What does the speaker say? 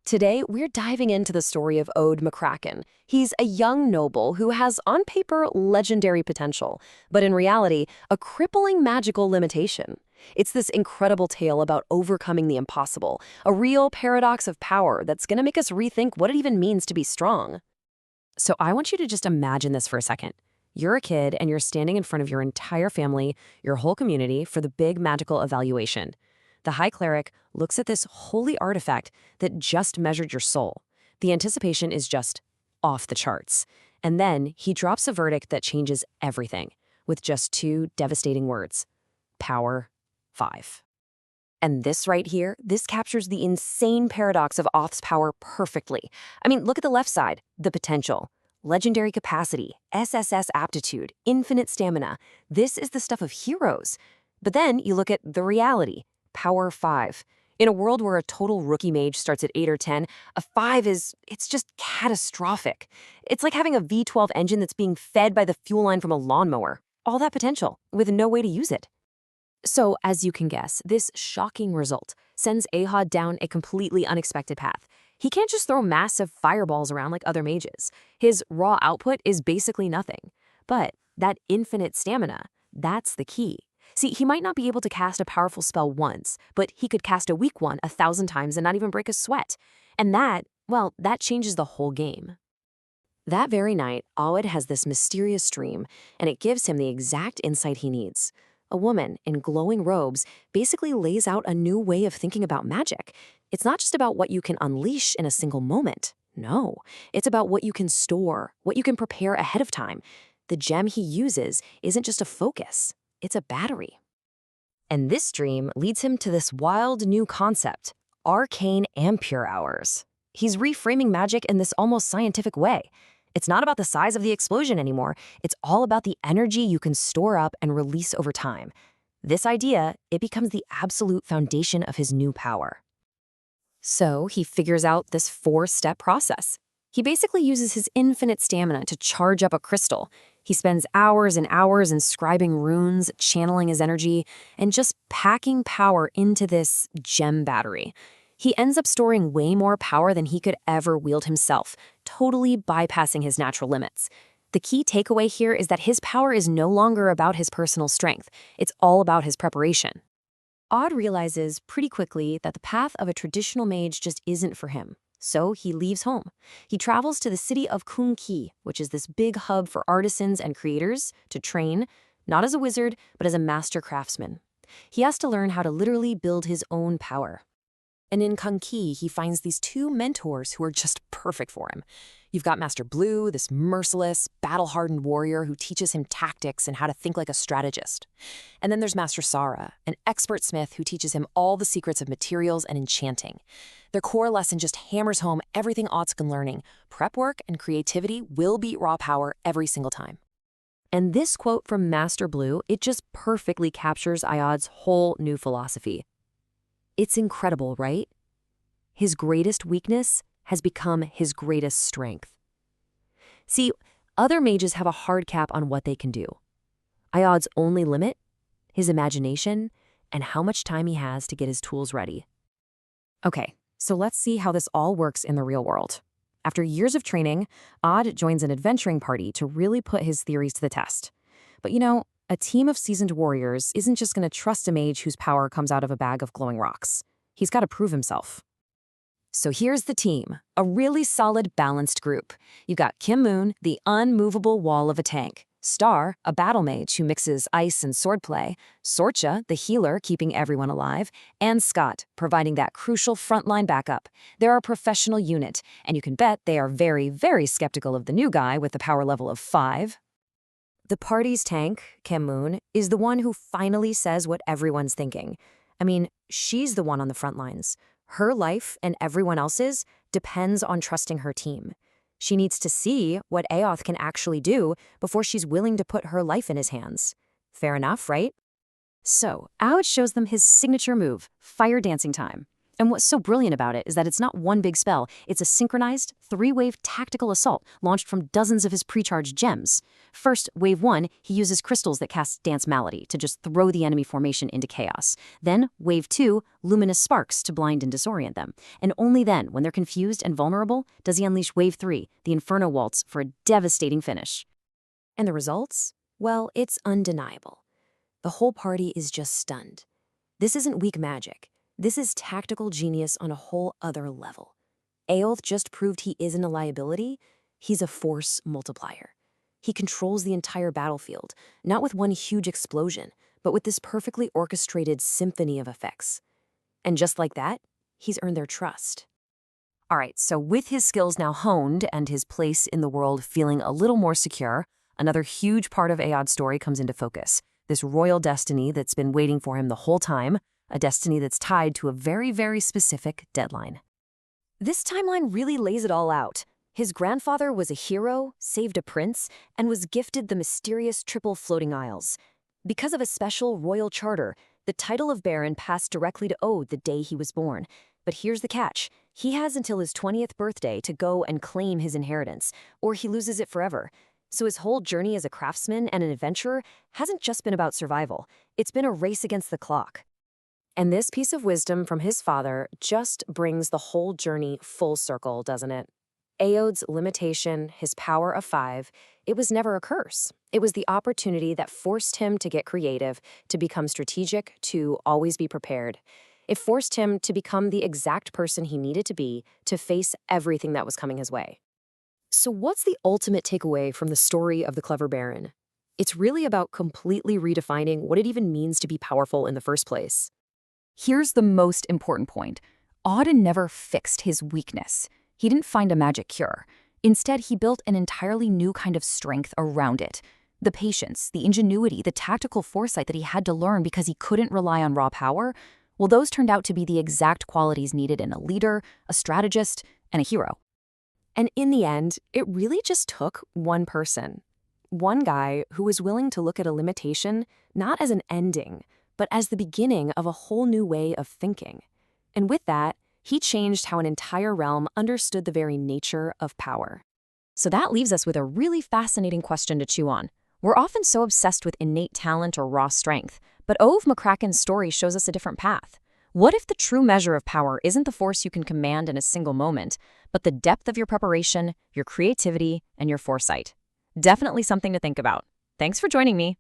Today, we're diving into the story of Aodh McCracken. He's a young noble who has, on paper, legendary potential, but in reality, a crippling magical limitation. It's this incredible tale about overcoming the impossible, a real paradox of power that's going to make us rethink what it even means to be strong. So I want you to just imagine this for a second. You're a kid and you're standing in front of your entire family, your whole community, for the big magical evaluation. The High Cleric looks at this holy artifact that just measured your soul. The anticipation is just off the charts. And then he drops a verdict that changes everything with just two devastating words: Power 5. And this right here, this captures the insane paradox of Aodh's power perfectly. I mean, look at the left side, the potential. Legendary capacity, SSS aptitude, infinite stamina. This is the stuff of heroes. But then you look at the reality. Power 5. In a world where a total rookie mage starts at 8 or 10, a 5 it's just catastrophic. It's like having a V12 engine that's being fed by the fuel line from a lawnmower. All that potential, with no way to use it. So, as you can guess, this shocking result sends Aodh down a completely unexpected path. He can't just throw massive fireballs around like other mages. His raw output is basically nothing. But that infinite stamina, that's the key. See, he might not be able to cast a powerful spell once, but he could cast a weak one 1,000 times and not even break a sweat. And that changes the whole game. That very night, Aodh has this mysterious dream, and it gives him the exact insight he needs. A woman in glowing robes basically lays out a new way of thinking about magic. It's not just about what you can unleash in a single moment. No, it's about what you can store, what you can prepare ahead of time. The gem he uses isn't just a focus. It's a battery. And this dream leads him to this wild new concept, arcane ampere hours. He's reframing magic in this almost scientific way. It's not about the size of the explosion anymore. It's all about the energy you can store up and release over time. This idea, it becomes the absolute foundation of his new power. So he figures out this 4-step process. He basically uses his infinite stamina to charge up a crystal. He spends hours and hours inscribing runes, channeling his energy, and just packing power into this gem battery. He ends up storing way more power than he could ever wield himself, totally bypassing his natural limits. The key takeaway here is that his power is no longer about his personal strength. It's all about his preparation. Aodh realizes pretty quickly that the path of a traditional mage just isn't for him. So he leaves home. He travels to the city of Kunki, which is this big hub for artisans and creators, to train, not as a wizard, but as a master craftsman. He has to learn how to literally build his own power. And in Kunki, he finds these 2 mentors who are just perfect for him. You've got Master Blue, this merciless, battle-hardened warrior who teaches him tactics and how to think like a strategist. And then there's Master Sara, an expert smith who teaches him all the secrets of materials and enchanting. Their core lesson just hammers home everything Aodh's been learning. Prep work and creativity will beat raw power every single time. And this quote from Master Blue, it just perfectly captures Aodh's whole new philosophy. It's incredible, right? His greatest weakness has become his greatest strength. See, other mages have a hard cap on what they can do. Aodh's only limit? His imagination and how much time he has to get his tools ready. Okay, so let's see how this all works in the real world. After years of training, Aodh joins an adventuring party to really put his theories to the test. But a team of seasoned warriors isn't just going to trust a mage whose power comes out of a bag of glowing rocks. He's got to prove himself. So here's the team, a really solid, balanced group. You've got Kim Moon, the unmovable wall of a tank; Star, a battle mage who mixes ice and swordplay; Sorcha, the healer keeping everyone alive; and Scott, providing that crucial frontline backup. They're a professional unit, and you can bet they are very, very skeptical of the new guy with the power level of 5. The party's tank, Kim Moon, is the one who finally says what everyone's thinking. I mean, she's the one on the front lines. Her life and everyone else's depends on trusting her team. She needs to see what Aodh can actually do before she's willing to put her life in his hands. Fair enough, right? So, Aodh shows them his signature move, fire dancing time. And what's so brilliant about it is that it's not one big spell, it's a synchronized, three-wave tactical assault launched from dozens of his pre-charged gems. First, Wave 1, he uses crystals that cast Dance Malady to just throw the enemy formation into chaos. Then, Wave 2, luminous sparks to blind and disorient them. And only then, when they're confused and vulnerable, does he unleash Wave 3, the Inferno Waltz, for a devastating finish. And the results? Well, it's undeniable. The whole party is just stunned. This isn't weak magic. This is tactical genius on a whole other level. Aodh just proved he isn't a liability, he's a force multiplier. He controls the entire battlefield, not with one huge explosion, but with this perfectly orchestrated symphony of effects. And just like that, he's earned their trust. All right, so with his skills now honed and his place in the world feeling a little more secure, another huge part of Aodh's story comes into focus. This royal destiny that's been waiting for him the whole time, a destiny that's tied to a very, very specific deadline. This timeline really lays it all out. His grandfather was a hero, saved a prince, and was gifted the mysterious Triple Floating Isles. Because of a special royal charter, the title of Baron passed directly to Aodh the day he was born. But here's the catch. He has until his 20th birthday to go and claim his inheritance, or he loses it forever. So his whole journey as a craftsman and an adventurer hasn't just been about survival. It's been a race against the clock. And this piece of wisdom from his father just brings the whole journey full circle, doesn't it? Aodh's limitation, his power of 5, it was never a curse. It was the opportunity that forced him to get creative, to become strategic, to always be prepared. It forced him to become the exact person he needed to be to face everything that was coming his way. So what's the ultimate takeaway from the story of the Clever Baron? It's really about completely redefining what it even means to be powerful in the first place. Here's the most important point. Aodh never fixed his weakness. He didn't find a magic cure. Instead, he built an entirely new kind of strength around it. The patience, the ingenuity, the tactical foresight that he had to learn because he couldn't rely on raw power, well, those turned out to be the exact qualities needed in a leader, a strategist, and a hero. And in the end, it really just took one person. One guy who was willing to look at a limitation not as an ending, but as the beginning of a whole new way of thinking. And with that, he changed how an entire realm understood the very nature of power. So that leaves us with a really fascinating question to chew on. We're often so obsessed with innate talent or raw strength, but Aodh McCracken's story shows us a different path. What if the true measure of power isn't the force you can command in a single moment, but the depth of your preparation, your creativity, and your foresight? Definitely something to think about. Thanks for joining me.